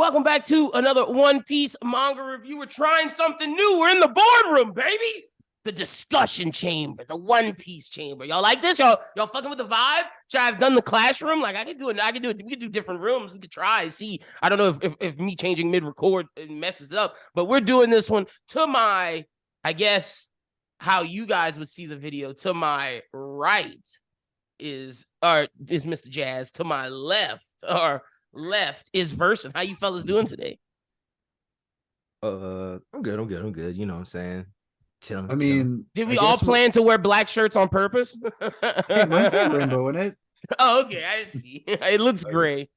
Welcome back to another One Piece manga review. We're trying something new. We're in the boardroom, baby. The discussion chamber, the One Piece chamber. Y'all like this? Y'all fucking with the vibe? Should I have done the classroom? Like I could do it. We could do different rooms. We could try and see. I don't know if me changing mid-record messes it up, but we're doing this one to my, I guess, how you guys would see the video. To my right is Mr. Jazz. To my left is Versen. How you fellas doing today? I'm good. You know what I'm saying? Chilling. I mean, did we all plan to wear black shirts on purpose? Hey, mine's got rainbow in it. Oh, okay. I didn't see. It looks gray.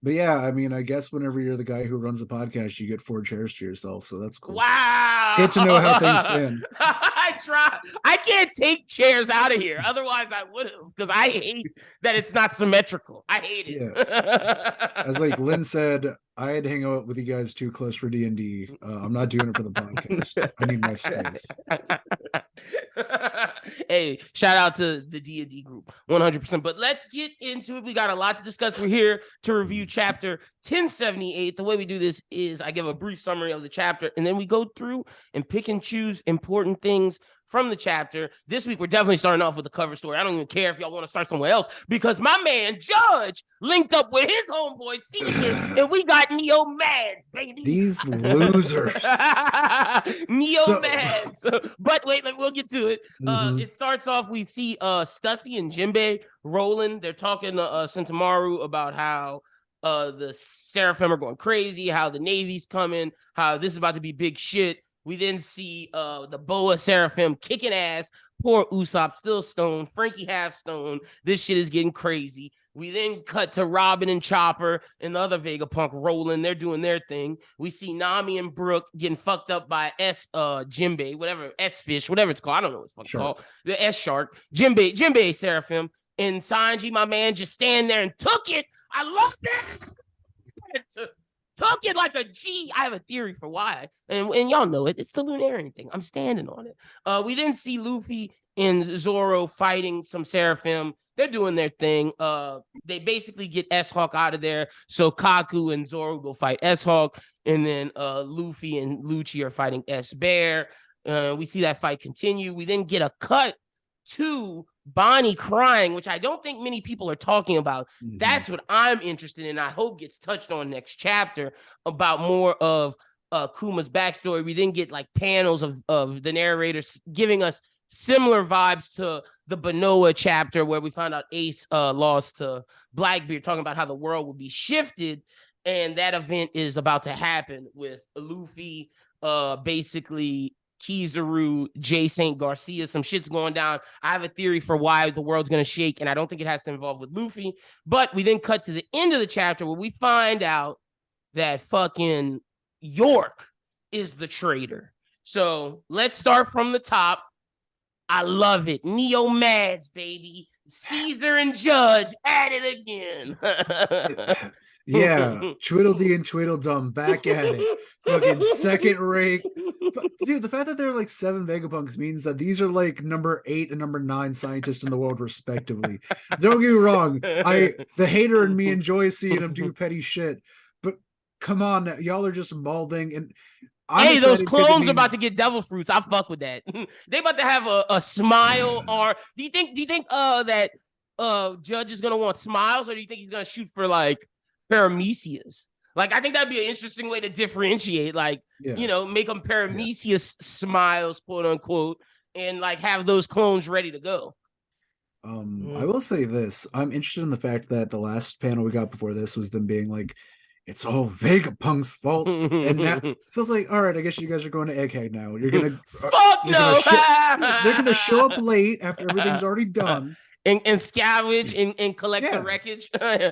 But yeah, I mean, I guess whenever you're the guy who runs the podcast, you get 4 chairs to yourself, so that's cool. Wow. Good to know how things stand. I try. I can't take chairs out of here. Otherwise, I would have, because I hate that it's not symmetrical. I hate it. Yeah. As like Lynn said, I had to hang out with you guys too close for D&D. I'm not doing it for the podcast. I need my space. Hey, shout out to the D&D group, 100%. But let's get into it. We got a lot to discuss. We're here to review chapter 1078. The way we do this is I give a brief summary of the chapter, and then we go through and pick and choose important things from the chapter. This week, we're definitely starting off with the cover story. I don't even care if y'all want to start somewhere else, because my man, Judge, linked up with his homeboy, Caesar, and we got Neo Mads, baby. These losers. Neo Mads. But wait, we'll get to it. It starts off, we see Stussy and Jinbei rolling. They're talking to Sentomaru about how the Seraphim are going crazy, how the Navy's coming, how this is about to be big shit. We then see the Boa Seraphim kicking ass. Poor Usopp still stoned. Frankie half stoned. This shit is getting crazy. We then cut to Robin and Chopper and the other Vegapunk rolling. They're doing their thing. We see Nami and Brook getting fucked up by Jinbei, whatever, S-Fish, whatever it's called. I don't know what it's fucking called. The S-Shark. Jinbei Seraphim. And Sanji, my man, just stand there and took it. I love that. Took it like a G. I have a theory for why. And y'all know it. It's the Lunarian thing. I'm standing on it. We then see Luffy and Zoro fighting some Seraphim. They're doing their thing. They basically get S-Hawk out of there. So Kaku and Zoro go fight S-Hawk. And then Luffy and Lucci are fighting S-Bear. We see that fight continue. We then get a cut to Bonnie crying, which I don't think many people are talking about. That's what I'm interested in. I hope gets touched on next chapter about more of Kuma's backstory. We then get like panels of the narrators giving us similar vibes to the Banoa chapter where we found out Ace lost to Blackbeard, talking about how the world will be shifted. And that event is about to happen with Luffy, basically Kizaru, Jay St. Garcia, some shit's going down. I have a theory for why the world's going to shake, and I don't think it has to involve with Luffy. But we then cut to the end of the chapter where we find out that fucking York is the traitor. So let's start from the top. I love it. Neo Mads, baby. Caesar and Judge at it again. Yeah, Tweedledee and Tweedledum back at it. Fucking second rate. Dude, the fact that there are like 7 Vegapunks means that these are like number 8 and number 9 scientists in the world, respectively. Don't get me wrong. The hater in me enjoys seeing them do petty shit. But come on, y'all are just molding. And hey, those clones are about to get devil fruits. I fuck with that. They about to have a smile. Or do you think that Judge is gonna want smiles, or do you think he's gonna shoot for like Paramecius? Like, I think that'd be an interesting way to differentiate, like, you know, make them Paramecius smiles, quote unquote, and like have those clones ready to go. I will say this. I'm interested in the fact that the last panel we got before this was them being like, it's all Vegapunk's fault. And now, so it's like, all right, I guess you guys are going to Egghead now. You're gonna they're gonna show up late after everything's already done. And scavenge and collect the wreckage. They're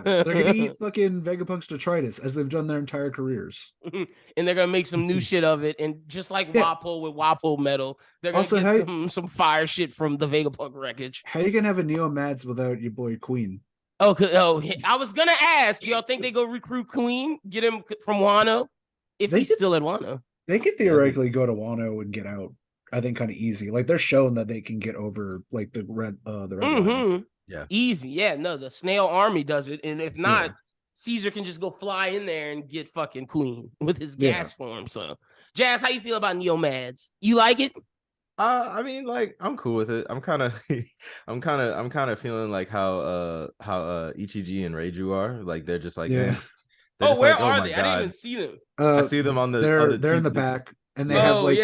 gonna eat fucking Vegapunk's detritus as they've done their entire careers. And they're gonna make some new shit of it. And just like Wapol with Wapol metal, they're gonna get some fire shit from the Vegapunk wreckage. How you gonna have a Neo Mads without your boy Queen? Oh, I was gonna ask, do y'all think they go recruit Queen, get him from Wano, if he's still at Wano? They could theoretically go to Wano and get out. I think kind of easy. Like they're showing that they can get over like the red line. Yeah, easy. Yeah, no, the snail army does it, and if not, Caesar can just go fly in there and get fucking Queen with his gas form. So, Jazz, how you feel about Neomads? You like it? I mean, like, I'm cool with it. I'm kind of feeling like how Ichiji and Reiju are. Like, they're just like, man, they're just where like, are oh my they? God. I didn't even see them. I see them on the they're in the back, and they have like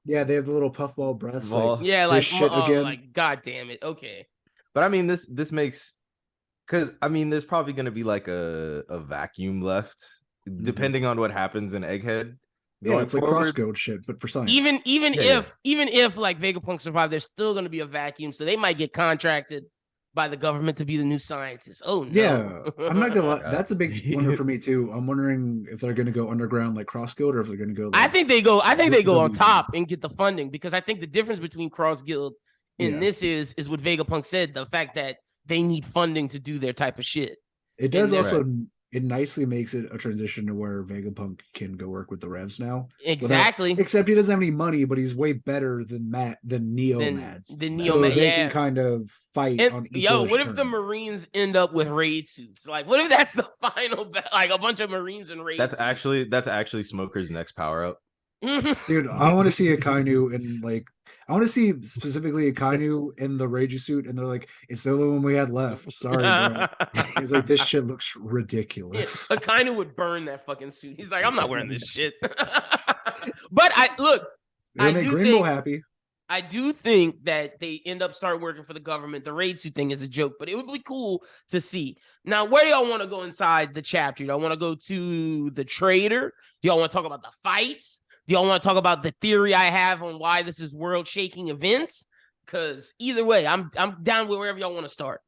they have the little puffball breasts. Like, like shit again. Like, God damn it. Okay. But I mean, this makes, because I mean, there's probably gonna be like a vacuum left, depending on what happens in Egghead. Yeah, it's like crosscode shit, but for science. Even if like Vegapunk survived, there's still going to be a vacuum, so they might get contracted by the government to be the new scientists. Oh no! Yeah, I'm not gonna lie. That's a big wonder for me too. I'm wondering if they're gonna go underground like crosscode, or if they're gonna go. Like, I think they go on top and get the funding, because I think the difference between Cross Guild and this is what Vegapunk said: the fact that they need funding to do their type of shit. It does also. It nicely makes it a transition to where Vegapunk can go work with the Revs now. Exactly. Except he doesn't have any money, but he's way better than Neomads. So they can kind of fight on each what if the Marines end up with raid suits? Like, what if that's the final like a bunch of Marines and raid suits? That's actually Smoker's next power up. Dude, I want to see Akainu in like, I want to see specifically Akainu in the Reiju suit, and they're like, it's the only one we had left. Sorry, bro. He's like, this shit looks ridiculous. Yeah, Akainu would burn that fucking suit. He's like, I'm not wearing this shit. But I make Greenbow happy. I do think that they end up start working for the government. The raid suit thing is a joke, but it would be cool to see. Now, where do y'all want to go inside the chapter? Y'all want to go to the trader? Do y'all want to talk about the fights? Do y'all want to talk about the theory I have on why this is world-shaking events? Because either way, I'm down with wherever y'all want to start.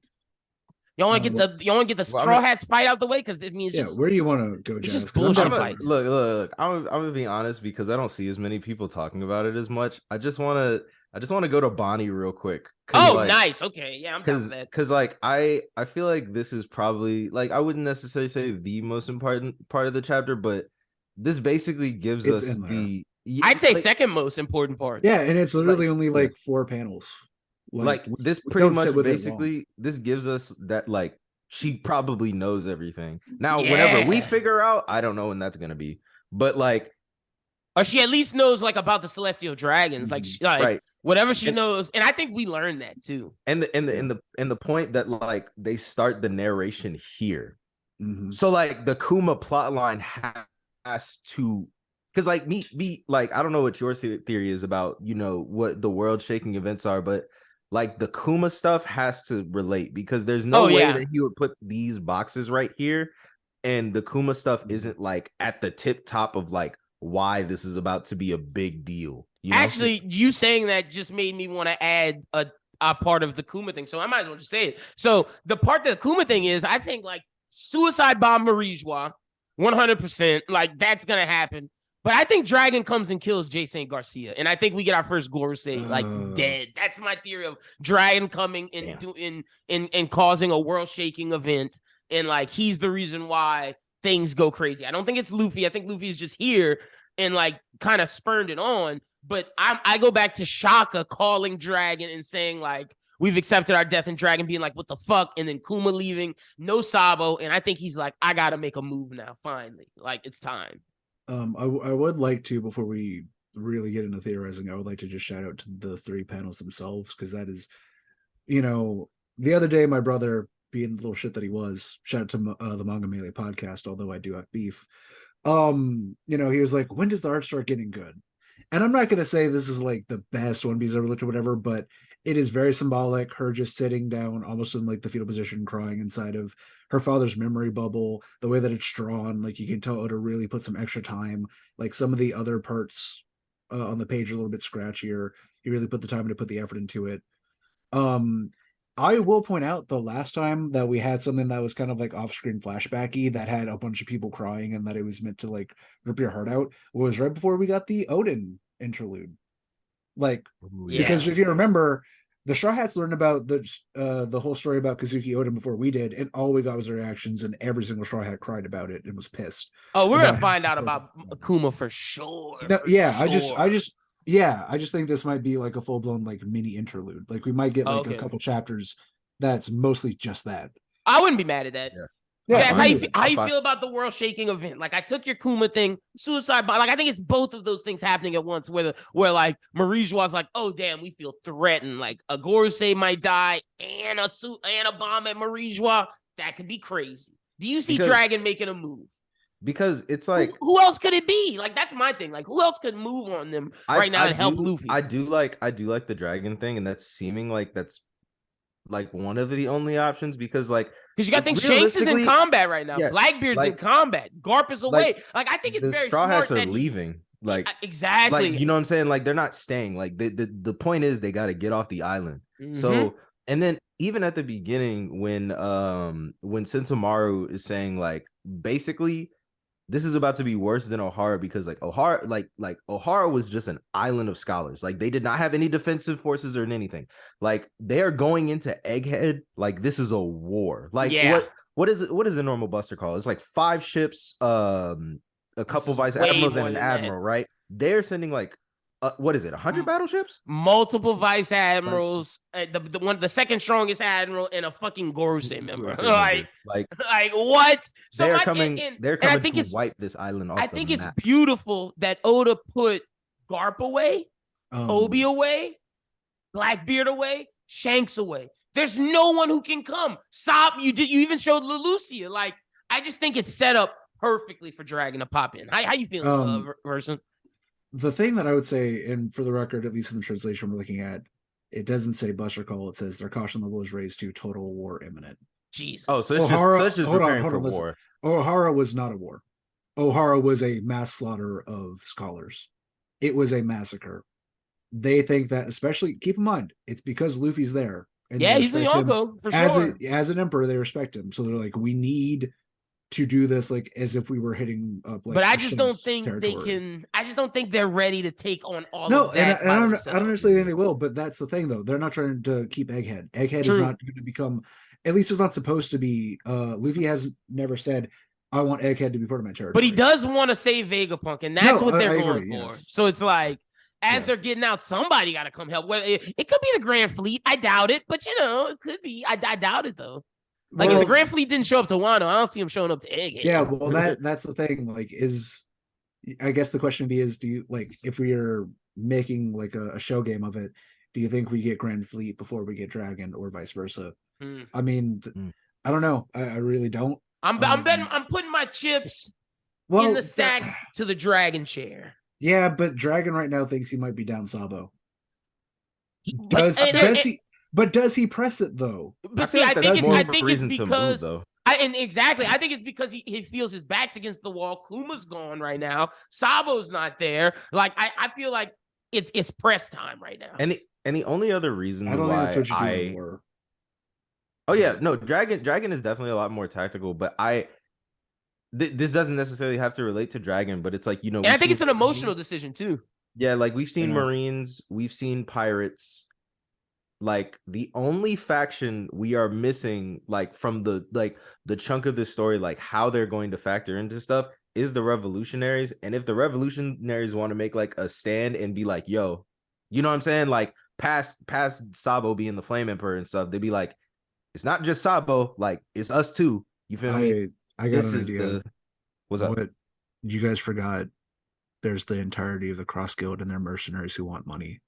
Y'all want to get the Straw Hats fight out the way, because it means where do you want to go, Jazz? It's just bullshit fights. Look. I'm gonna be honest, because I don't see as many people talking about it as much. I just want to go to Bonnie real quick. Nice. Okay, yeah, I'm down with that. Because like I feel like this is probably, like, I wouldn't necessarily say the most important part of the chapter, but this basically gives us the I'd say second most important part. Yeah, and it's literally only like 4 panels. Like this pretty much basically this gives us that, like, she probably knows everything. Now, whenever we figure out, I don't know when that's gonna be, but like, or she at least knows like about the celestial dragons, like, whatever she knows, and I think we learned that too. And the point that like they start the narration here, so like the Kuma plotline has to, because like me like, I don't know what your theory is about, what the world shaking events are, but like the Kuma stuff has to relate, because there's no way that he would put these boxes right here and the Kuma stuff isn't like at the tip top of like why this is about to be a big deal. Actually, you saying that just made me want to add a part of the Kuma thing, so I might as well just say it. So the part that the Kuma thing is, I think like suicide bomb Marijwa, 100%, like that's gonna happen. But I think Dragon comes and kills Jay St. Garcia, and I think we get our first Gorosei like dead. That's my theory of Dragon coming and causing a world-shaking event, and like he's the reason why things go crazy. I don't think it's Luffy. I think Luffy is just here and like kind of spurned it on. But I go back to Shaka calling Dragon and saying like, we've accepted our death, and Dragon being like, what the fuck? And then Kuma leaving, no Sabo, and I think he's like, I gotta make a move now, finally. Like, it's time. I would like to, before we really get into theorizing, I would like to just shout out to the 3 panels themselves, because that is, the other day my brother, being the little shit that he was, shout out to the Manga Melee podcast, although I do have beef, he was like, when does the art start getting good? And I'm not going to say this is like the best One Piece ever looked or whatever, but it is very symbolic. Her just sitting down, almost in like the fetal position, crying inside of her father's memory bubble. The way that it's drawn, like you can tell Oda really put some extra time. Like some of the other parts on the page are a little bit scratchier. He really put the time to put the effort into it. I will point out the last time that we had something that was kind of like off-screen flashbacky that had a bunch of people crying and that it was meant to like rip your heart out was right before we got the Odin interlude. Like, because if you remember, the Straw Hats learned about the whole story about Kazuki Odin before we did, and all we got was their reactions, and every single Straw Hat cried about it and was pissed. Oh, we're gonna find out about Akuma for sure. No, I just think this might be like a full-blown like mini interlude. Like we might get like a couple chapters that's mostly just that. I wouldn't be mad at that. Jazz, how you feel about the world shaking event? Like, I took your Kuma thing, suicide bomb. Like, I think it's both of those things happening at once. Where like Marijua's like, oh damn, we feel threatened. Like a Gorosei might die and a bomb at Marijua. That could be crazy. Do you see Dragon making a move? Because it's like, who else could it be? Like, that's my thing. Like, who else could move on them right now and help Luffy? I do like the Dragon thing, and that's seeming like that's like one of the only options, because you got to think Shanks is in combat right now. Yeah, Blackbeard's in combat. Garp is away. Like I think it's very Straw smart Hats are leaving. Exactly. Like, you know what I'm saying? Like, they're not staying. Like, the point is they got to get off the island. So, and then even at the beginning when Sentomaru is saying, like, basically this is about to be worse than Ohara, because like Ohara was just an island of scholars. Like, they did not have any defensive forces or anything. Like, they are going into Egghead. Like, this is a war. Like, what is it? What is the normal Buster call? It's like 5 ships, a couple vice admirals and an admiral, right? They're sending like what is it? 100 battleships? Multiple vice admirals, the second strongest admiral, and a fucking Gorosei member. Like what? So they're coming. They're coming to wipe this island off. I think it's beautiful that Oda put Garp away, Obi away, Blackbeard away, Shanks away. There's no one who can come. Sop, you even showed Leloucia. Like, I just think it's set up perfectly for Dragon to pop in. How you feeling, Versen? The thing that I would say, and for the record, at least in the translation we're looking at, it doesn't say Buster Call. It says their caution level is raised to total war imminent. Jesus. Oh, so it's just preparing for war. Ohara was not a war. Ohara was a mass slaughter of scholars. It was a massacre. They think that, especially, keep in mind, it's because Luffy's there. And he's a Yonko, for sure. As an emperor, they respect him. So they're like, we need to do this like as if we were hitting up. Like, but I just don't think they can. I just don't think they're ready to take on all of that. And I don't necessarily think they will. But that's the thing, though. They're not trying to keep Egghead. Egghead is not going to become. At least it's not supposed to be. Luffy has never said, "I want Egghead to be part of my territory." But he does want to save Vegapunk, and that's what they're going for. Yes. So it's like, as they're getting out, somebody got to come help. Well, it could be the Grand Fleet. I doubt it, but it could be. I doubt it though. Like, if the Grand Fleet didn't show up to Wano, I don't see him showing up to Egghead. Yeah, well, that's the thing. Like, I guess the question is, do you, like, if we are making like a show game of it, do you think we get Grand Fleet before we get Dragon, or vice versa? I mean, I don't know. I really don't. I'm putting my chips in the stack to the Dragon chair. Yeah, but Dragon right now thinks he might be down Sabo. But does he press it though? But see, I think it's because I think it's because he feels his back's against the wall. Kuma's gone right now. Sabo's not there. Like, I feel like it's press time right now. And the only other reason I don't think that's what you're doing more. Oh yeah, no, Dragon is definitely a lot more tactical, but this doesn't necessarily have to relate to Dragon, but it's like, and I think it's an emotional decision too. Yeah, like, we've seen Marines, we've seen pirates. Like, the only faction we are missing, like, from the chunk of this story, like how they're going to factor into stuff, is the revolutionaries. And if the revolutionaries want to make like a stand and be like, yo, you know what I'm saying? Like, past Sabo being the Flame Emperor and stuff, they'd be like, it's not just Sabo, like, it's us too. You feel me? I got an idea. What's up? What you guys forgot, there's the entirety of the Cross Guild and their mercenaries who want money.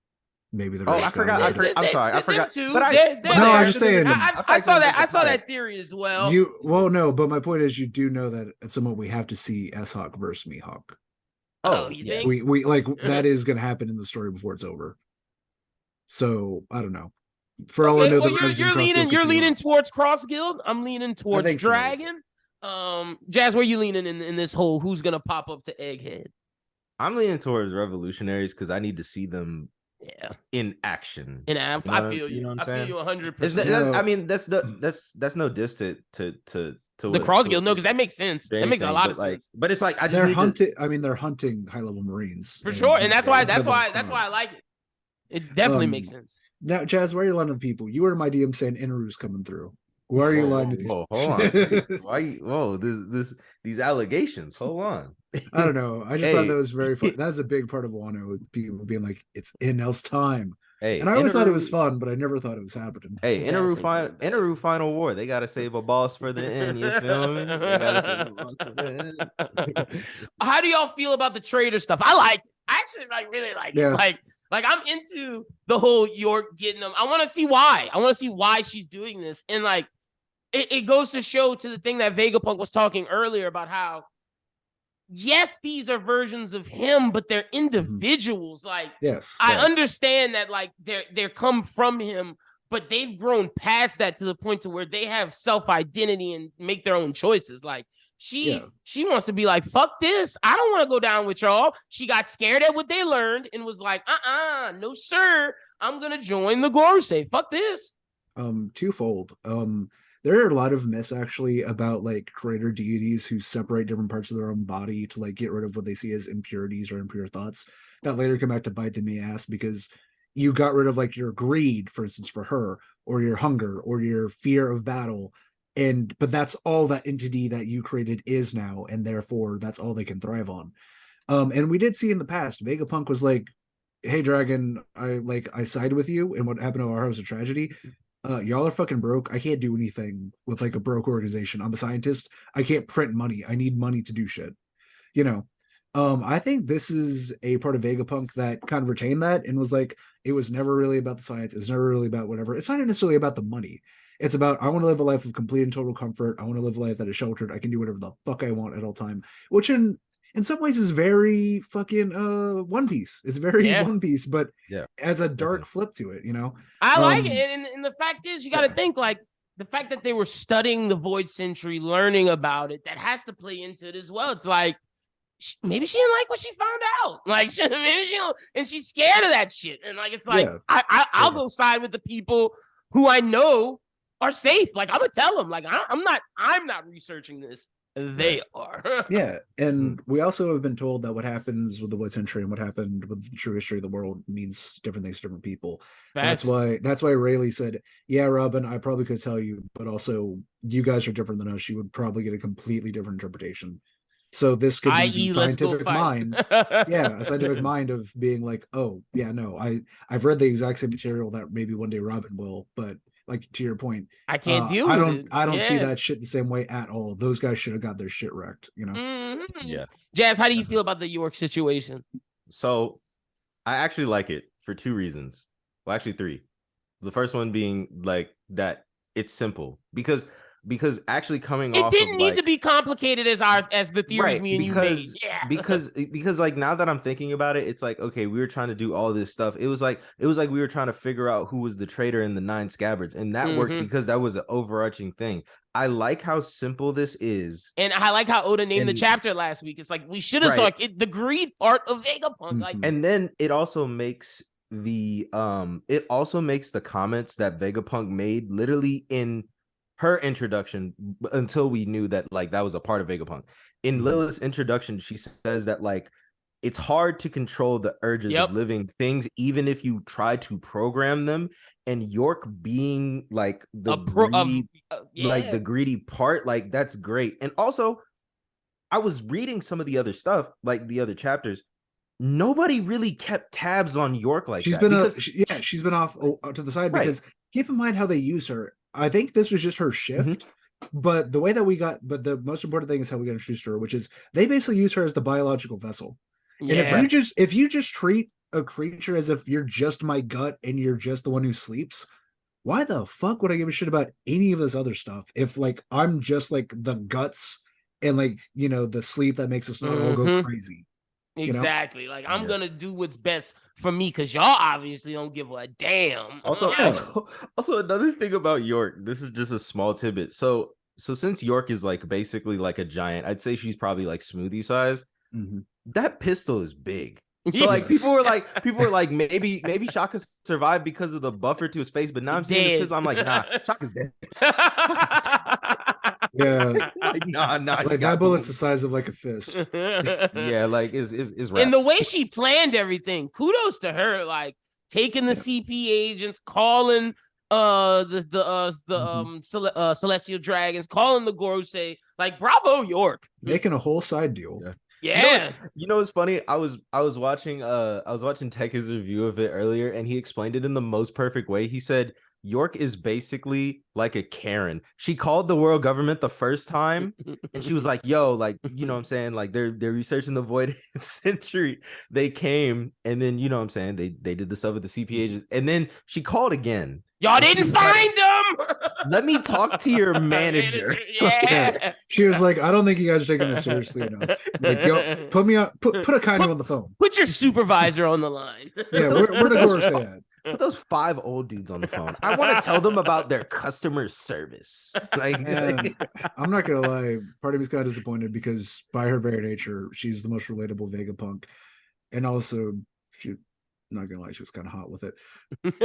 Maybe the I forgot. I'm sorry, I forgot. Too. But I'm just saying. I saw that theory as well. No, but my point is, you do know that at some point we have to see S-Hawk versus Mihawk. Oh, you think? We like that is going to happen in the story before it's over. So I don't know. For all I know, you're leaning towards Cross Guild. I'm leaning towards Dragon. So. Jazz, where you leaning in this whole who's gonna pop up to Egghead? I'm leaning towards revolutionaries because I need to see them in action. And I feel you. You know what I'm saying? I feel you 100%. I mean, that's no diss to the Cross Guild. No, because that makes sense. That makes a lot of sense. But it's like they're hunting. I mean, they're hunting high level Marines for sure, and that's why I like it. It definitely makes sense. Now, Jazz, where are you lying to people? You were in my DM saying Inaru's coming through. Why are you lying to these? Hold on. Why? These allegations. Hold on. I don't know. I just thought that was very fun. That's a big part of Wano, with people being like, it's Inel's time. Hey, And I always thought it was fun, but I never thought it was happening. Hey, Inaru final war. They gotta save a boss for the end. You feel me? They gotta save a boss for the end. How do y'all feel about the trader stuff? I actually really like it. Like I'm into the whole York getting them. I want to see why. I want to see why she's doing this. And like it goes to show to the thing that Vegapunk was talking earlier about how yes, these are versions of him, but they're individuals. Like, yes, I understand that, like, they're come from him, but they've grown past that to the point to where they have self-identity and make their own choices. Like, she wants to be like, fuck this. I don't want to go down with y'all. She got scared at what they learned and was like, no, sir. I'm gonna join the Gorosei. Fuck this. Twofold. There are a lot of myths actually about like creator deities who separate different parts of their own body to like get rid of what they see as impurities or impure thoughts that later come back to bite them in the ass because you got rid of like your greed, for instance, for her, or your hunger, or your fear of battle. But that's all that entity that you created is now, and therefore that's all they can thrive on. And we did see in the past, Vegapunk was like, hey Dragon, I side with you, and what happened to our was a tragedy. Y'all are fucking broke. I can't do anything with like a broke organization. I'm a scientist. I can't print money. I need money to do shit. You know, I think this is a part of Vegapunk that kind of retained that and was like, it was never really about the science. It's never really about whatever. It's not necessarily about the money. It's about, I want to live a life of complete and total comfort. I want to live a life that is sheltered. I can do whatever the fuck I want at all time, which in some ways is very fucking One Piece. It's very One Piece, but as a dark flip to it, you know. I like it, and the fact is, you got to think like the fact that they were studying the Void Century, learning about it, that has to play into it as well. It's like maybe she didn't like what she found out, like maybe she don't, and she's scared of that shit, and like it's like I'll go side with the people who I know are safe. Like I'm gonna tell them, like I'm not researching this. They are. And we also have been told that what happens with the Void Century and what happened with the true history of the world means different things to different people. That's why Rayleigh said, yeah, Robin, I probably could tell you, but also you guys are different than us. You would probably get a completely different interpretation. So this could be scientific mind. A scientific mind of being like, oh, yeah, no, I've read the exact same material that maybe one day Robin will, but like to your point, I can't deal with it. I don't see that shit the same way at all. Those guys should have got their shit wrecked, you know? Yeah. Jazz, how do you feel about the York situation? So I actually like it for two reasons. Well, actually three. The first one being like that it's simple because actually coming off, it didn't need to be complicated as the theories me and you made. Yeah, because like now that I'm thinking about it, it's like, okay, we were trying to do all this stuff. It was like we were trying to figure out who was the traitor in the 9 scabbards, and that worked because that was an overarching thing. I like how simple this is, and I like how Oda named the chapter last week. It's like we should have saw the greed part of Vegapunk, like, and then it also makes the comments that Vegapunk made literally in her introduction until we knew that like that was a part of Vegapunk. In Lilith's introduction, she says that like it's hard to control the urges of living things, even if you try to program them. And York being like the greedy part, like that's great. And also, I was reading some of the other stuff, like the other chapters. Nobody really kept tabs on York like that. She's been off to the side because keep in mind how they use her. I think this was just her shift, but the way that the most important thing is how we got introduced to her, which is they basically use her as the biological vessel. And if you just treat a creature as if you're just my gut and you're just the one who sleeps, why the fuck would I give a shit about any of this other stuff? If like I'm just like the guts and like, you know, the sleep that makes us not all go crazy. Exactly. You know? Like I'm gonna do what's best for me because y'all obviously don't give a damn. Also, another thing about York, this is just a small tidbit. So since York is like basically like a giant, I'd say she's probably like smoothie size. That pistol is big. So like people were like maybe Shaka survived because of the buffer to his face, but now I'm seeing this pistol, I'm like, nah, Shaka's dead. Yeah, like nah. Like that bullet's the size of like a fist. Yeah, like is and the way she planned everything, kudos to her. Like taking the CP agents, calling celestial dragons, calling the Gorosei. Like bravo, York, making a whole side deal. Yeah. You know what's funny? I was watching Tekka's review of it earlier, and he explained it in the most perfect way. He said York is basically like a Karen. She called the world government the first time, and she was like, "Yo, like, you know what I'm saying? Like, they're researching the void century. They came, and then you know what I'm saying? They did the stuff with the CPHs, and then she called again. Y'all didn't find them. Let me talk to your manager. Yeah. She was like, I don't think you guys are taking this seriously enough. Like, yo, put me on, put a Kainu on the phone. Put your supervisor on the line. Yeah, where the Gorosei at? Put those 5 old dudes on the phone. I want to tell them about their customer service. Like, and I'm not gonna lie, part of me's got disappointed because by her very nature, she's the most relatable Vegapunk, and also she. Not gonna lie, she was kind of hot with it.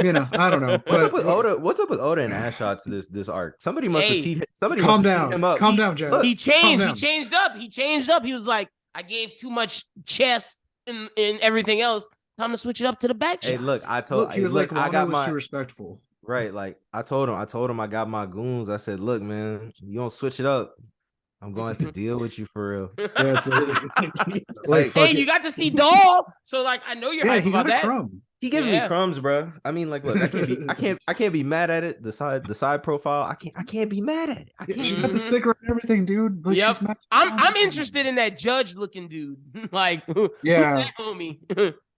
You know, I don't know. What's up with Oda? What's up with Oda and Ashot's this arc? Somebody must have teed him up. Calm down, Jeff. He changed. He changed up. He changed up. He was like, I gave too much chess in everything else. Time to switch it up to the back shots. Hey, look, he was like, I got my too respectful. Right, like I told him I got my goons. I said, look, man, you don't switch it up, I'm going to deal with you for real. Yeah, so, like, hey, you got to see Doll, so like I know you're hyped about that. Crumb. He giving me crumbs, bro. I mean, like, look, I can't be mad at it. The side profile, I can't be mad at it. I can't. She got the sticker and everything, dude. Like, yep. I'm interested in that judge looking dude. Like, yeah, that homie.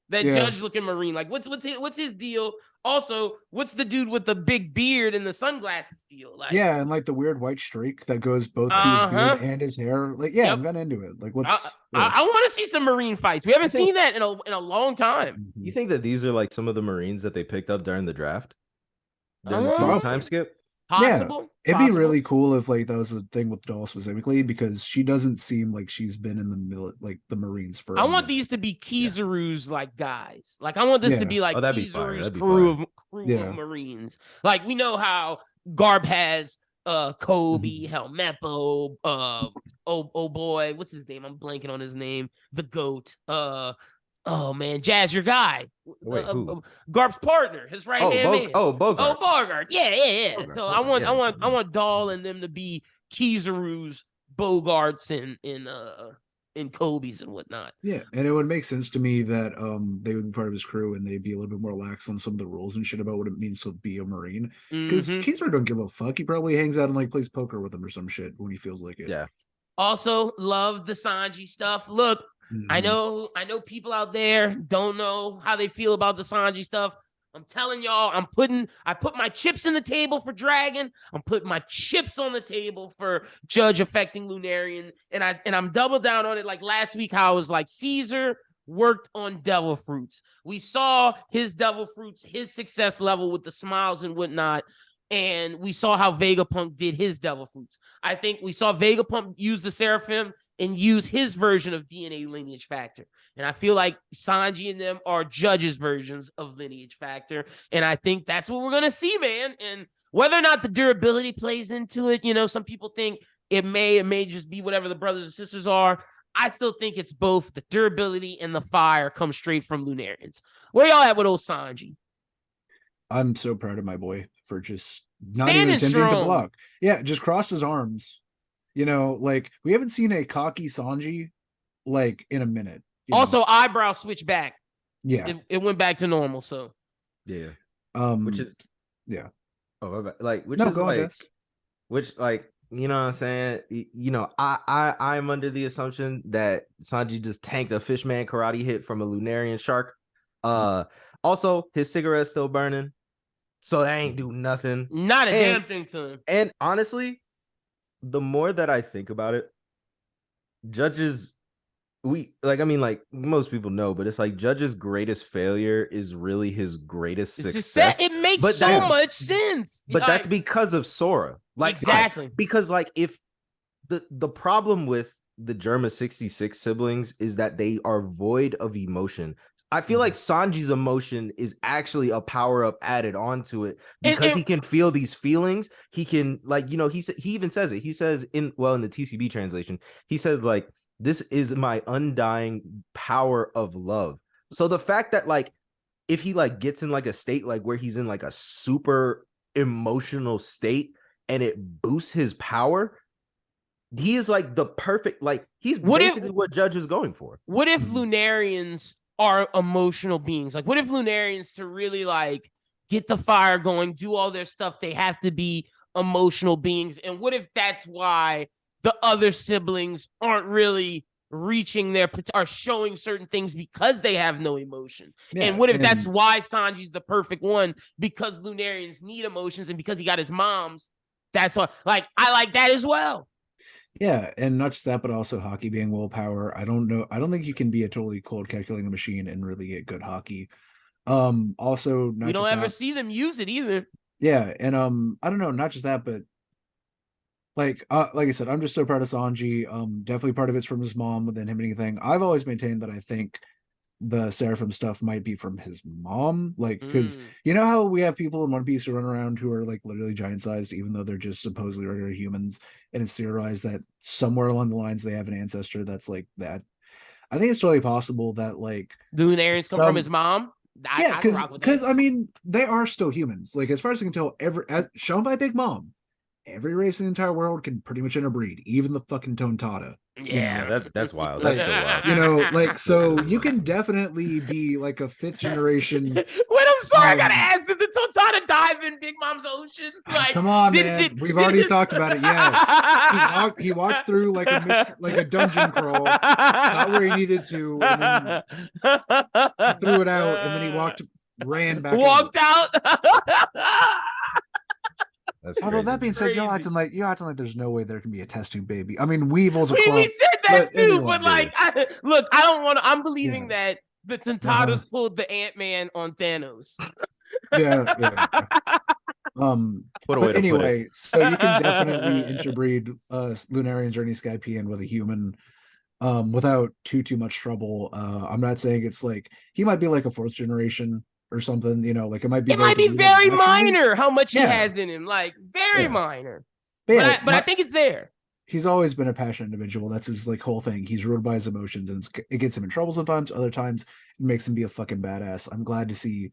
That judge looking Marine. Like, what's his deal? Also, what's the dude with the big beard and the sunglasses deal? Like, yeah, and like the weird white streak that goes both to his beard and his hair. Like, yeah, I'm kind of into it. Like, what's I want to see some Marine fights. We haven't seen that in a long time. You think that these are like some of the Marines that they picked up during the draft? During the time skip? Possible. Yeah, it'd be really cool if like that was a thing with Doll specifically, because she doesn't seem like she's been in the Marines for. I want these to be Kizaru's like guys. Like I want this to be like Kizaru's crew of Marines. Like we know how Garb has Kobe, Helmeppo, oh boy, what's his name? I'm blanking on his name. The GOAT. Oh man, Jazz, your guy. Wait, Garb's partner, his right hand man. Bogart. Oh, Bogart. Yeah. Bogart, so Bogart, I want Doll and them to be Kizaru's, Bogarts, and Kobe's and whatnot. Yeah, and it would make sense to me that they would be part of his crew and they'd be a little bit more lax on some of the rules and shit about what it means to be a Marine. Because Kizaru don't give a fuck. He probably hangs out and like plays poker with them or some shit when he feels like it. Yeah. Also, love the Sanji stuff. Look. I know people out there don't know how they feel about the Sanji stuff. I'm telling y'all, I put my chips in the table for Dragon. I'm putting my chips on the table for Judge affecting Lunarian. And I'm double down on it. Like last week, how I was like, Caesar worked on Devil Fruits. We saw his Devil Fruits, his success level with the smiles and whatnot. And we saw how Vegapunk did his Devil Fruits. I think we saw Vegapunk use the Seraphim and use his version of DNA Lineage Factor. And I feel like Sanji and them are Judge's versions of Lineage Factor. And I think that's what we're going to see, man. And whether or not the durability plays into it, you know, some people think it may just be whatever the brothers and sisters are. I still think it's both the durability and the fire come straight from Lunarians. Where y'all at with old Sanji? I'm so proud of my boy for just not even attempting to block. Yeah, just cross his arms. You know, like we haven't seen a cocky Sanji like in a minute. Also, eyebrow switch back. Yeah, it went back to normal. So yeah, which is like which is like which like you know what I'm saying. You know, I'm under the assumption that Sanji just tanked a fishman karate hit from a Lunarian shark. Also, his cigarette's still burning, so that ain't do nothing. Not a damn thing to him. And honestly, the more that I think about it, Judge's most people know, but it's like Judge's greatest failure is really his greatest success. It makes so much sense. But that's because of Sora. Like exactly. Because like if the problem with the Germa 66 siblings is that they are void of emotion. I feel like Sanji's emotion is actually a power up added onto it because he can feel these feelings. He can he even says it. He says in the TCB translation, he says like, this is my undying power of love. So the fact that like, if he like gets in like a state like where he's in like a super emotional state and it boosts his power, he is like the perfect, like he's basically what Judge is going for. What if Lunarians are emotional beings? Like, what if Lunarians, to really like get the fire going, do all their stuff, they have to be emotional beings? And what if that's why the other siblings aren't really reaching are showing certain things because they have no emotion? Yeah, and what if that's why Sanji's the perfect one, because Lunarians need emotions, and because he got his mom's, that's why, like, I like that as well. Yeah, and not just that, but also hockey being willpower. I don't think you can be a totally cold calculating machine and really get good hockey. Also, not we don't ever see them use it either. Yeah, and I don't know, not just that, but like I said, I'm just so proud of Sanji. Definitely part of it's from his mom than him anything. I've always maintained that I think the Seraphim stuff might be from his mom, like, because you know how we have people in One Piece who run around who are like literally giant sized, even though they're just supposedly regular humans, and it's theorized that somewhere along the lines they have an ancestor that's like that. I think it's totally possible that like the Lunarians come from his mom. Yeah, because I mean they are still humans. Like as far as I can tell, as shown by Big Mom, every race in the entire world can pretty much interbreed, even the fucking Tontada. Yeah, you know? that's wild. That's so wild. You know, like, so you can definitely be like a 5th generation. Wait, I'm sorry, I gotta ask, did the Tontada dive in Big Mom's ocean? Like, come on, man. We've already talked about it. Yes, he walked through like a dungeon crawl, not where he needed to, and then he threw it out, and then he ran back. Walked out. Although that being said, you're acting like there's no way there can be a test tube baby. I mean, Weevil's a clump. We said that too, anyway, but like, I'm believing that the Tontadas pulled the Ant-Man on Thanos. Yeah. But anyway, so you can definitely interbreed Lunarians or any Skypian with a human without too much trouble. I'm not saying it's like he might be like a 4th generation or something, you know, like it might be very minor how much he has in him, like very minor. But I think it's there. He's always been a passionate individual. That's his like whole thing. He's ruled by his emotions, and it gets him in trouble sometimes. Other times it makes him be a fucking badass. I'm glad to see,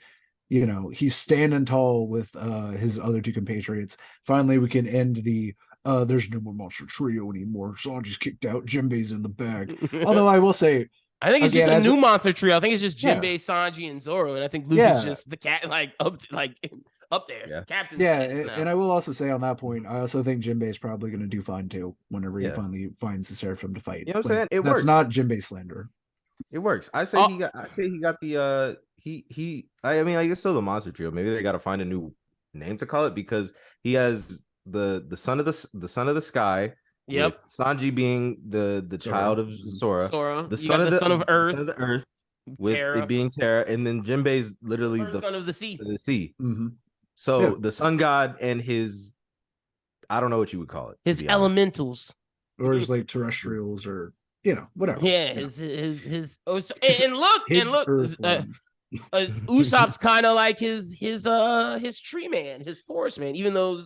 you know, he's standing tall with his other 2 compatriots. Finally, we can end the there's no more monster trio anymore. Sanji's kicked out, Jinbei's in the bag. Although I will say, I think it's just a new monster trio. I think it's just Jinbei, Sanji, and Zoro, and I think Luffy's just the cat, like up there, captain. Yeah, and I will also say on that point, I also think Jinbei is probably going to do fine too whenever he finally finds the Seraphim to fight. You know what I'm saying? It that's works. Not Jinbei slander. It works. I say he got the I mean, I guess still the monster trio. Maybe they got to find a new name to call it, because he has the son of the sky. Yep. Sanji being the child of Sora. The son of the earth. Son of the earth. With Terra. It being Terra, and then Jinbei's literally the son of the sea. Mm-hmm. So the sun god and his, I don't know what you would call it. His elementals, or his like terrestrials, or you know, whatever. Yeah, his and look. Usopp's kind of like his tree man, his forest man. Even though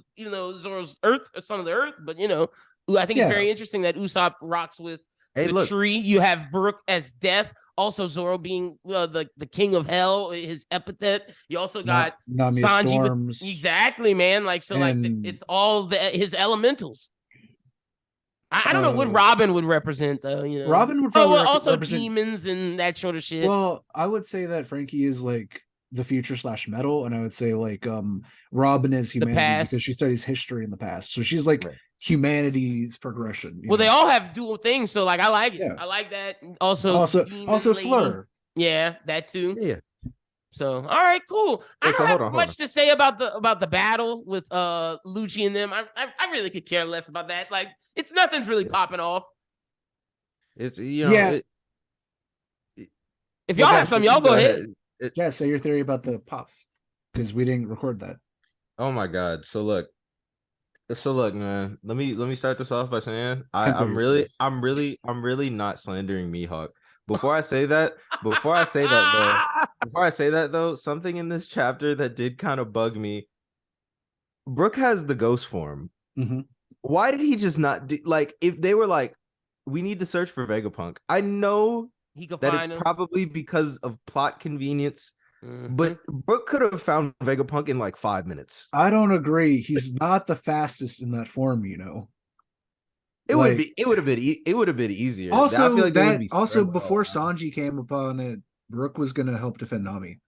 Zoro's son of the earth, but you know, I think it's very interesting that Usopp rocks with the tree. You have Brook as death. Also, Zoro being the king of hell, his epithet. You also got Sanji with, exactly, man. Like so, like it's all his elementals. I don't know what Robin would represent, though. You know, Robin would probably also represent demons and that sort of shit. Well, I would say that Frankie is like the future / metal, and I would say like Robin is humanity because she studies history in the past, so she's like humanity's progression. Well, they all have dual things, so like I like it. Yeah. I like that. Also Fleur. Yeah, that too. Yeah. So all right, cool. I don't have much to say about the battle with Lucci and them. I really could care less about that. Like nothing's really popping off. It's if y'all have some, y'all go ahead. Say your theory about the pop, because we didn't record that. Oh my god! So look, man. Let me start this off by saying I'm really not slandering Mihawk. Before I say that though, something in this chapter that did kind of bug me. Brook has the ghost form. Mm-hmm. Why did he just not like? If they were like, we need to search for Vegapunk. I know he could that find it's him. probably because of plot convenience. But Brook could have found Vegapunk in like 5 minutes. I don't agree. He's not the fastest in that form, you know. It would be. It would have been. It would have been easier. Also, I feel like that also before Sanji came upon it, Brook was going to help defend Nami.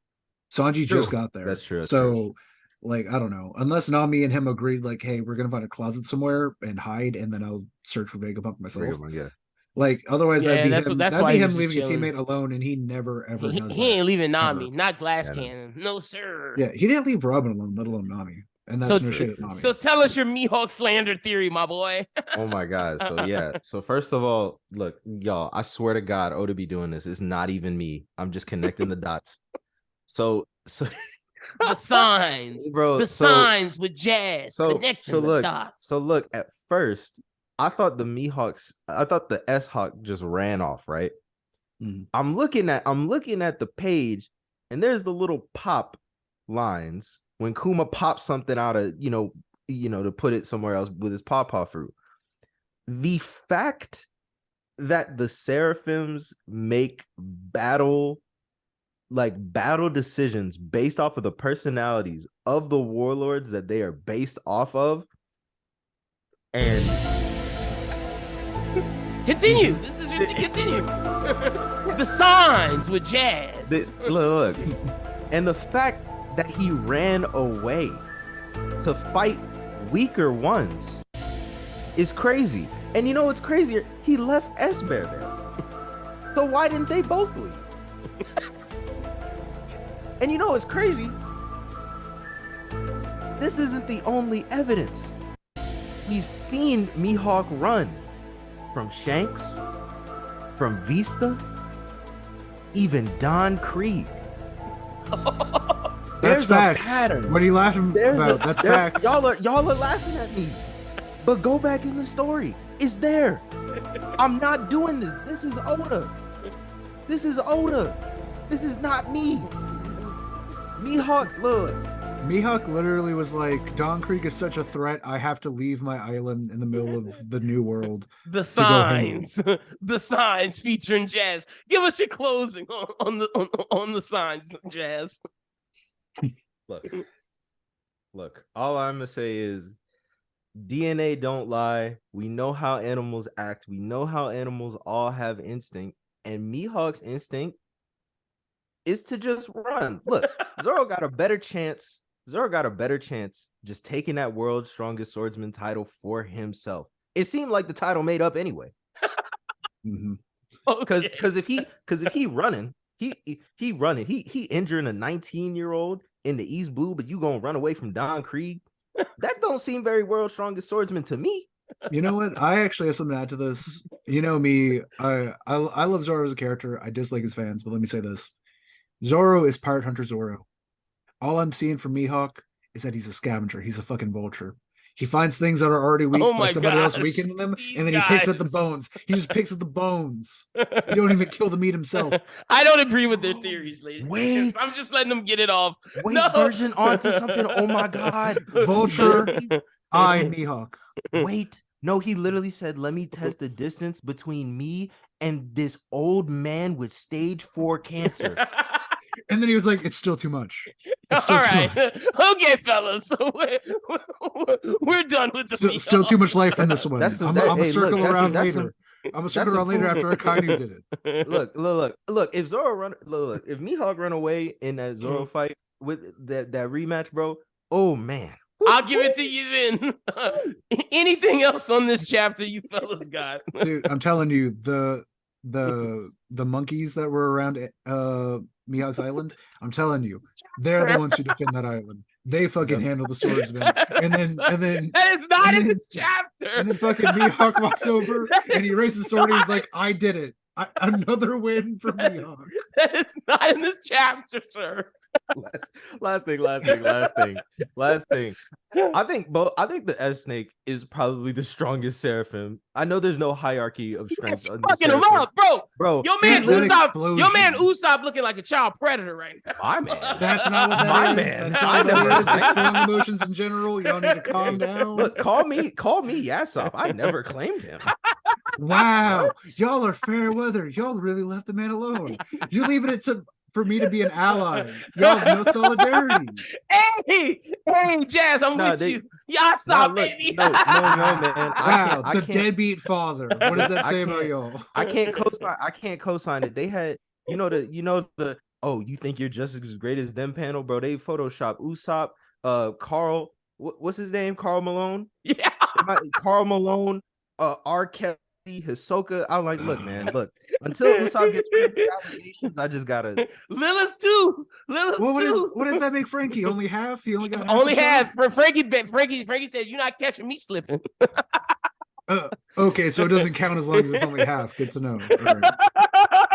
Sanji just got there. That's true. Like, I don't know. Unless Nami and him agreed, like, hey, we're going to find a closet somewhere and hide, and then I'll search for Vegapunk myself. Yeah. Like, otherwise, that'd be him leaving a teammate alone, and he never, ever does He ain't leaving Nami. Ever. Not Glass Cannon. No, sir. Yeah, he didn't leave Robin alone, let alone Nami. And that's no shit at Nami. So tell us your Mihawk slander theory, my boy. Oh my god. So yeah. So first of all, look, y'all, I swear to God, Oda be doing this. It's not even me. I'm just connecting the dots. So the signs, bro. The signs with Jazz. So look. Dots. So look, at first, I thought the S-Hawk just ran off, right? Mm. I'm looking at the page, and there's the little pop lines when Kuma pops something out of, to put it somewhere else with his pawpaw fruit. The fact that the Seraphims make battle decisions based off of the personalities of the warlords that they are based off of, and continue. This is your continue. The signs with Jazz. Look, and the fact that he ran away to fight weaker ones is crazy. And you know what's crazier? He left S-Bear there. So why didn't they both leave? And you know what's crazy? This isn't the only evidence. We've seen Mihawk run from Shanks, from Vista, even Don Krieg. That's facts. What are you laughing about? That's facts. Y'all are laughing at me. But go back in the story. It's there. I'm not doing this. This is Oda. This is not me. Mihawk, look. Mihawk literally was like, Don Krieg is such a threat, I have to leave my island in the middle of the new world. The signs. The signs featuring Jazz. Give us your closing on the signs, Jazz. Look, all I'm gonna say is DNA don't lie. We know how animals act. We know how animals all have instinct, and Mihawk's instinct is to just run. Look, Zoro got a better chance just taking that world's strongest swordsman title for himself. It seemed like the title made up anyway. Because if he running, he injuring a 19-year-old in the East Blue, but you gonna run away from Don Krieg? That don't seem very world's strongest swordsman to me. You know what? I actually have something to add to this. You know me, I love Zoro as a character. I dislike his fans, but let me say this. Zoro is Pirate Hunter Zoro. All I'm seeing from Mihawk is that he's a scavenger. He's a fucking vulture. He finds things that are already weak by somebody else weakening them, and then he picks at the bones. He just picks at the bones. He don't even kill the meat himself. I don't agree with their theories, ladies. Wait. I'm just letting them get it off. Wait, Versen onto something. Oh my God. Vulture, I, Mihawk. Wait. No, he literally said, let me test the distance between me and this old man with stage 4 cancer. And then he was like, it's still too much. All right. Okay, fellas. So we're done with the still too much life in this one. I'm gonna circle around later. I'm gonna circle around later after Akainu did it. Look. If if Mihawk run away in that Zoro fight with that rematch, bro. Oh man. I'll give it to you then. Anything else on this chapter you fellas got? Dude, I'm telling you, the monkeys that were around Mihawk's island, I'm telling you, they're the ones who defend that island. They fucking handle the swordsman. And then that is not in this chapter. And then fucking Mihawk walks over and he raises the sword and he's like, I did it. Another win for Mihawk. That is not in this chapter, sir. Last thing. I think the S Snake is probably the strongest Seraphim. I know there's no hierarchy of strength. Fucking him up, bro. Your man Usopp looking like a child predator right now. My man. That's not what that is. Man. That's not what that is. Like strong emotions in general. You don't need to calm down. Look, call me Yasop. I never claimed him. Wow, y'all are fair weather. Y'all really left the man alone. You're leaving it for me to be an ally. Y'all have no solidarity. Hey, Jazz, I'm with you. Yasa, baby. No, man. Wow, I the can't. deadbeat father. What does that I say about can't. y'all? I can't co-sign. I can't co-sign it. They had, the. Oh, you think you're just as great as them panel, bro? They Photoshop Usopp, Carl. What's his name? Carl Malone. Yeah. Carl Malone. R. Kelly, Hisoka. I'm like, look, man, look. Until Usopp gets rid of the allegations, I just gotta. Lilith too. Well, what does that make Frankie? Only half? He only got half. Only half. Frankie said, "You're not catching me slipping." Okay, so it doesn't count as long as it's only half. Good to know. All right.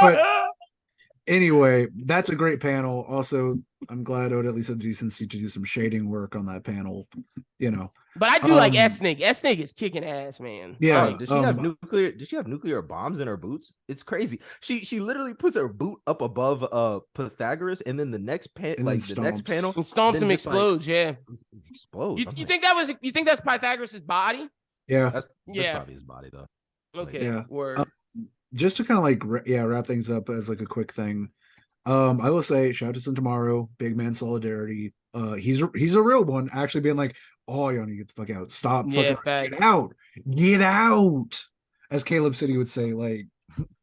But anyway, that's a great panel. Also, I'm glad Oda at least had the decency to do some shading work on that panel. But I do like S Snake. S Snake is kicking ass, man. Yeah. Like, Does she have nuclear? Does she have nuclear bombs in her boots? It's crazy. She literally puts her boot up above Pythagoras, and then the next the next panel stomps and explodes. Yeah, explodes. You think that's Pythagoras' body? Yeah. That's probably his body though. Okay. Yeah. Word. Just to kind of like wrap things up as like a quick thing. I will say shout out to Sentomaru, big man solidarity. He's a real one, actually being like, oh, you need to get the fuck out. Stop fucking get out. As Caleb City would say, like,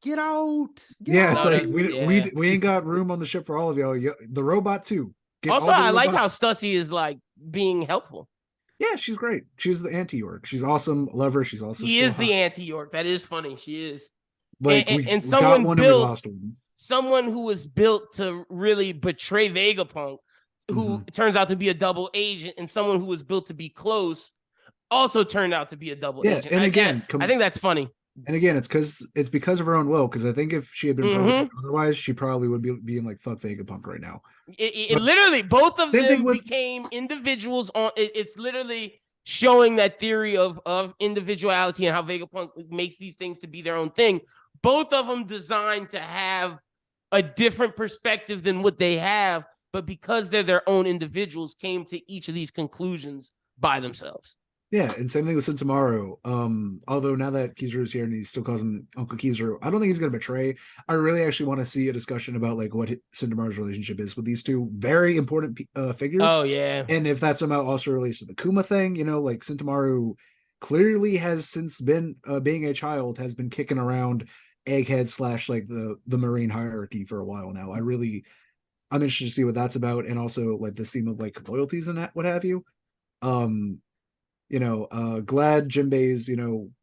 get out. It's like we ain't got room on the ship for all of y'all. The robot too. Also, I like how Stussy is like being helpful. Yeah, she's great. She's the anti-York. She's awesome. Love her. She's also the anti-York. That is funny. She is. Like and someone built someone who was built to really betray Vegapunk, who turns out to be a double agent, and someone who was built to be close also turned out to be a double agent. And again, I think that's funny. And again, it's because of her own will. Because I think if she had been programmed otherwise, she probably would be being like fuck Vegapunk right now. It literally both of them became individuals on. It's literally showing that theory of individuality and how Vegapunk makes these things to be their own thing. Both of them designed to have a different perspective than what they have, but because they're their own individuals, came to each of these conclusions by themselves. Yeah, and same thing with Sentomaru. Although now that Kizaru's here and he still calls him Uncle Kizaru, I don't think he's gonna betray. I really actually want to see a discussion about like what Sentomaru's relationship is with these two very important figures. Oh yeah, and if that somehow also relates to the Kuma thing, like Sentomaru clearly has since been being a child has been kicking around Egghead / like the Marine hierarchy for a while now. I'm interested to see what that's about, and also like the theme of like loyalties and that, what have you. Glad Jinbei's,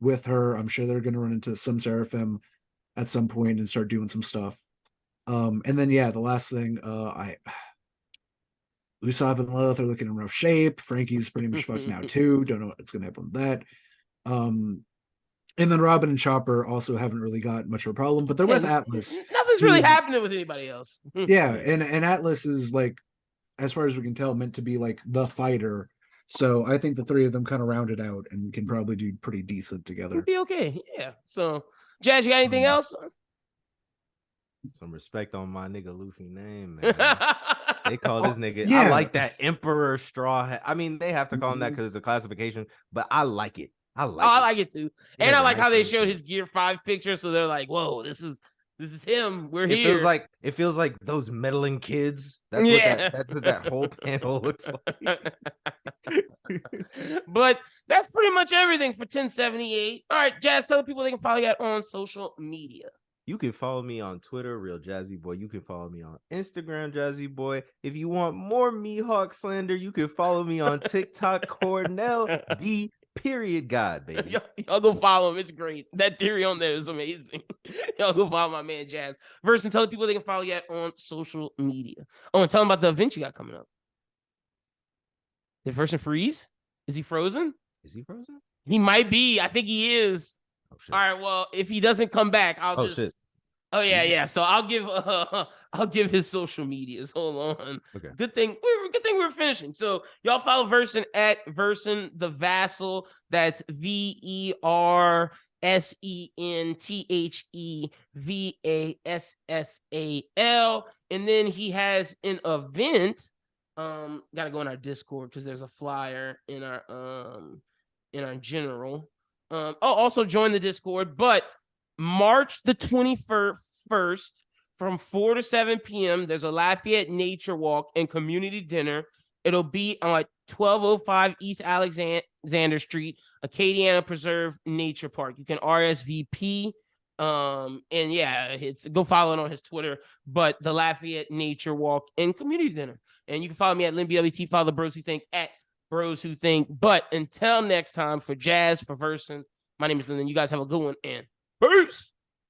with her. I'm sure they're going to run into some Seraphim at some point and start doing some stuff. And then, the last thing, Usopp and Lilith are looking in rough shape. Frankie's pretty much fucked now too. Don't know what's going to happen with that. And then Robin and Chopper also haven't really got much of a problem, but they're with Atlas. Nothing's really happening with anybody else. And Atlas is like, as far as we can tell, meant to be like the fighter. So I think the three of them kind of round it out and can probably do pretty decent together. It'll be okay. Yeah. So, Jazz, you got anything else? Some respect on my nigga Luffy name, man. They call this nigga. I like that Emperor Straw Hat. I mean, they have to call him that because it's a classification, but I like it. I like it too. And I like how they showed his Gear 5 picture. So they're like, whoa, this is him. We're here. It feels like those meddling kids. That's what that whole panel looks like. But that's pretty much everything for 1078. All right, Jazz, tell the people they can follow you on social media. You can follow me on Twitter, Real Jazzy Boy. You can follow me on Instagram, Jazzy Boy. If you want more Mihawk slander, you can follow me on TikTok, CornellD.God, baby. Y'all go follow him. It's great. That theory on there is amazing. Y'all go follow my man Jazz. Versen, tell the people they can follow you on social media. Oh, and tell them about the event you got coming up. Did Versen freeze? Is he frozen? Is he frozen? He might be. I think he is. Oh, all right. Well, if he doesn't come back, I'll just. Shit. Oh yeah. So I'll give his social medias. Hold on. Okay. Good thing we're finishing. So y'all follow Versen at Versen the Vassal. That's VersenTheVassal. And then he has an event. Gotta go in our Discord because there's a flyer in our general. Also join the Discord, but March the 21st from 4 to 7 p.m. there's a Lafayette Nature Walk and community dinner It'll be on 1205 East Alexander Street, Acadiana Preserve Nature Park. You can RSVP. And yeah, it's go follow it on his Twitter. But the Lafayette Nature Walk and Community Dinner. And you can follow me at LinBWT, follow the Bros Who Think at Bros Who Think. But until next time, for Jazz, for Versen, my name is Lyndon. You guys have a good one and peace.